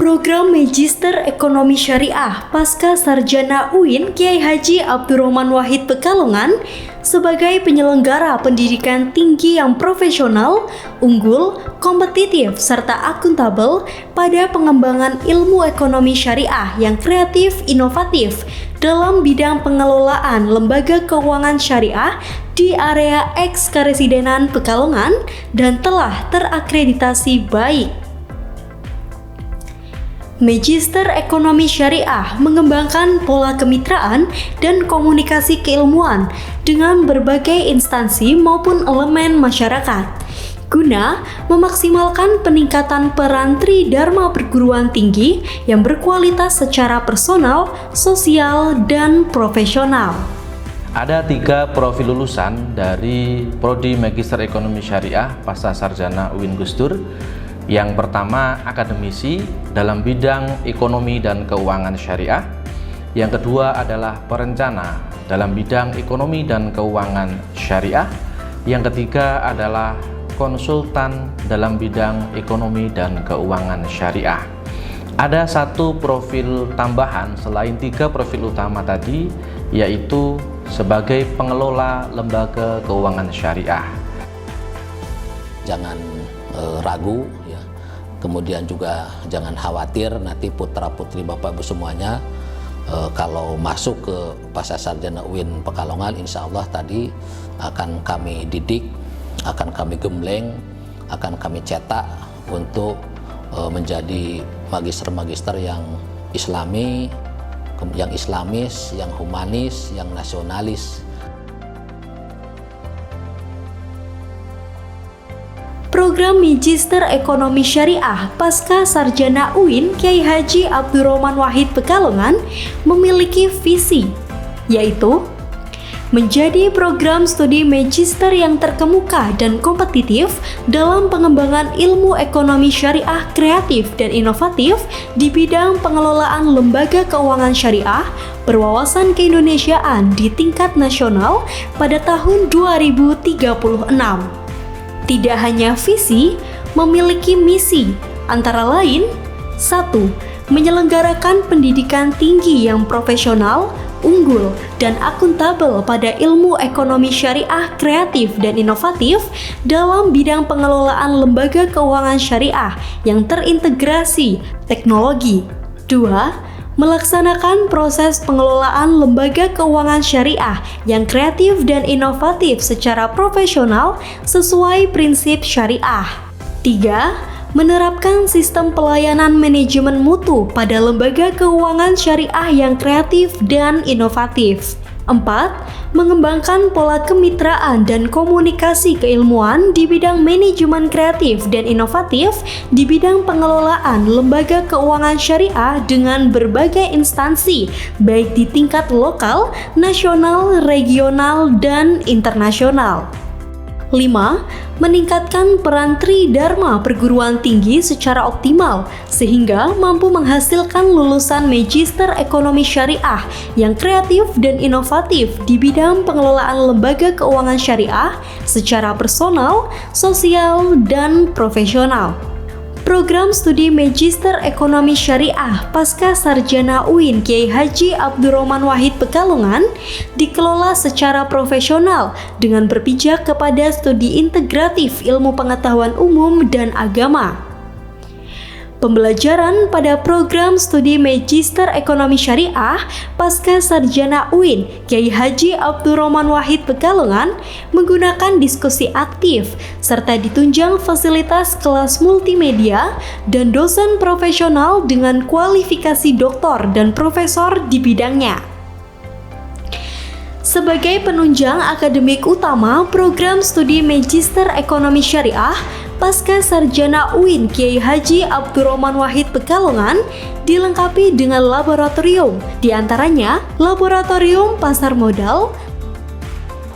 Program Magister Ekonomi Syariah Pasca Sarjana UIN Kiai Haji Abdurrahman Wahid Pekalongan sebagai penyelenggara pendidikan tinggi yang profesional, unggul, kompetitif, serta akuntabel pada pengembangan ilmu ekonomi syariah yang kreatif, inovatif dalam bidang pengelolaan lembaga keuangan syariah di area eks-Karesidenan Pekalongan dan telah terakreditasi baik. Magister Ekonomi Syariah mengembangkan pola kemitraan dan komunikasi keilmuan dengan berbagai instansi maupun elemen masyarakat, guna memaksimalkan peningkatan peran Tridharma perguruan tinggi yang berkualitas secara personal, sosial, dan profesional. Ada 3 profil lulusan dari Prodi Magister Ekonomi Syariah Pasca Sarjana UIN Gus Dur. Yang pertama, akademisi dalam bidang ekonomi dan keuangan syariah. Yang kedua adalah perencana dalam bidang ekonomi dan keuangan syariah. Yang ketiga adalah konsultan dalam bidang ekonomi dan keuangan syariah. Ada 1 profil tambahan selain 3 profil utama tadi, yaitu sebagai pengelola lembaga keuangan syariah. Jangan ragu ya. Kemudian juga jangan khawatir nanti putra-putri Bapak Ibu semuanya kalau masuk ke pasca sarjana UIN Pekalongan, insya Allah tadi akan kami didik, akan kami gembleng, akan kami cetak untuk menjadi magister-magister yang islami, yang islamis, yang humanis, yang nasionalis. Program Magister Ekonomi Syariah Pasca Sarjana UIN Kiai Haji Abdurrahman Wahid Pekalongan memiliki visi, yaitu menjadi program studi magister yang terkemuka dan kompetitif dalam pengembangan ilmu ekonomi syariah kreatif dan inovatif di bidang pengelolaan lembaga keuangan syariah berwawasan keindonesiaan di tingkat nasional pada tahun 2036. Tidak hanya visi, memiliki misi, antara lain 1. Menyelenggarakan pendidikan tinggi yang profesional, unggul, dan akuntabel pada ilmu ekonomi syariah kreatif dan inovatif dalam bidang pengelolaan lembaga keuangan syariah yang terintegrasi teknologi. 2. Melaksanakan proses pengelolaan lembaga keuangan syariah yang kreatif dan inovatif secara profesional sesuai prinsip syariah. 3. Menerapkan sistem pelayanan manajemen mutu pada lembaga keuangan syariah yang kreatif dan inovatif. 4. Mengembangkan pola kemitraan dan komunikasi keilmuan di bidang manajemen kreatif dan inovatif di bidang pengelolaan lembaga keuangan syariah dengan berbagai instansi, baik di tingkat lokal, nasional, regional, dan internasional. 5. Meningkatkan peran Tridharma perguruan tinggi secara optimal sehingga mampu menghasilkan lulusan Magister Ekonomi Syariah yang kreatif dan inovatif di bidang pengelolaan lembaga keuangan syariah secara personal, sosial, dan profesional. Program studi Magister Ekonomi Syariah Pasca Sarjana UIN Kiai Haji Abdurrahman Wahid Pekalongan dikelola secara profesional dengan berpijak kepada studi integratif ilmu pengetahuan umum dan agama. Pembelajaran pada program studi Magister Ekonomi Syariah Pasca Sarjana UIN Kiai Haji Abdurrahman Wahid Pekalongan menggunakan diskusi aktif serta ditunjang fasilitas kelas multimedia dan dosen profesional dengan kualifikasi doktor dan profesor di bidangnya. Sebagai penunjang akademik utama program studi Magister Ekonomi Syariah Pasca Sarjana UIN Kiai Haji Abdurrahman Wahid Pekalongan dilengkapi dengan laboratorium, diantaranya laboratorium pasar modal,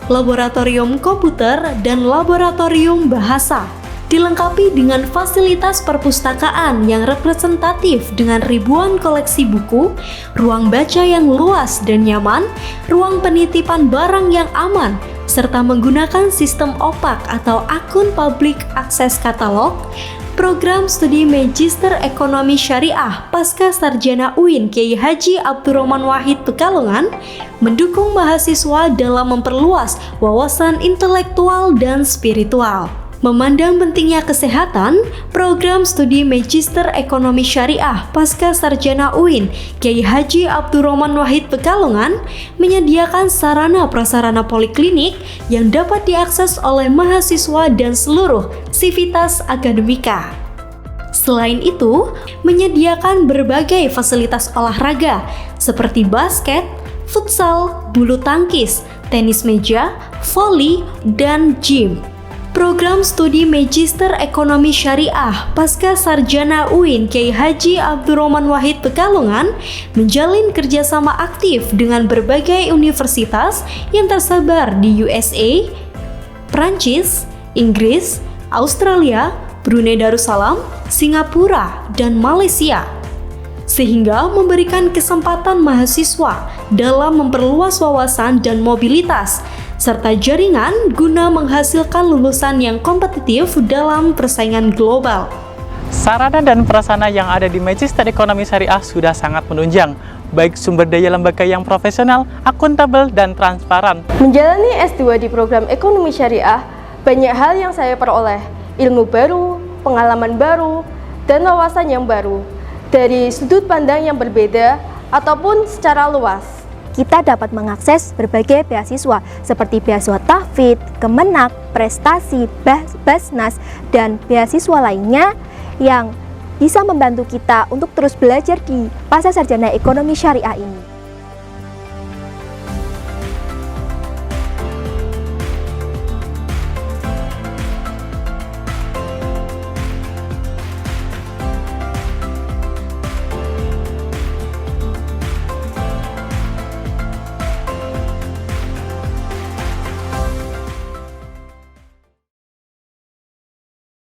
laboratorium komputer, dan laboratorium bahasa. Dilengkapi dengan fasilitas perpustakaan yang representatif dengan ribuan koleksi buku, ruang baca yang luas dan nyaman, ruang penitipan barang yang aman, serta menggunakan sistem OPAK atau akun public access katalog, Program Studi Magister Ekonomi Syariah Pasca Sarjana UIN Kiai Haji Abdurrahman Wahid Pekalongan mendukung mahasiswa dalam memperluas wawasan intelektual dan spiritual. Memandang pentingnya kesehatan, program studi Magister Ekonomi Syariah Pasca Sarjana UIN Kiai Haji Abdurrahman Wahid Pekalongan menyediakan sarana prasarana poliklinik yang dapat diakses oleh mahasiswa dan seluruh sivitas akademika. Selain itu, menyediakan berbagai fasilitas olahraga seperti basket, futsal, bulu tangkis, tenis meja, voli, dan gym. Program Studi Magister Ekonomi Syariah Pasca Sarjana UIN Kiai Haji Abdurrahman Wahid Pekalongan menjalin kerjasama aktif dengan berbagai universitas yang tersebar di USA, Prancis, Inggris, Australia, Brunei Darussalam, Singapura, dan Malaysia, sehingga memberikan kesempatan mahasiswa dalam memperluas wawasan dan mobilitas serta jaringan guna menghasilkan lulusan yang kompetitif dalam persaingan global. Sarana dan prasarana yang ada di Magister Ekonomi Syariah sudah sangat menunjang, baik sumber daya lembaga yang profesional, akuntabel, dan transparan. Menjalani S2 di program Ekonomi Syariah, banyak hal yang saya peroleh, ilmu baru, pengalaman baru, dan wawasan yang baru, dari sudut pandang yang berbeda ataupun secara luas. Kita dapat mengakses berbagai beasiswa seperti beasiswa Tahfidz, Kemenak, Prestasi, Basnas, dan beasiswa lainnya yang bisa membantu kita untuk terus belajar di Pasca Sarjana Ekonomi Syariah ini.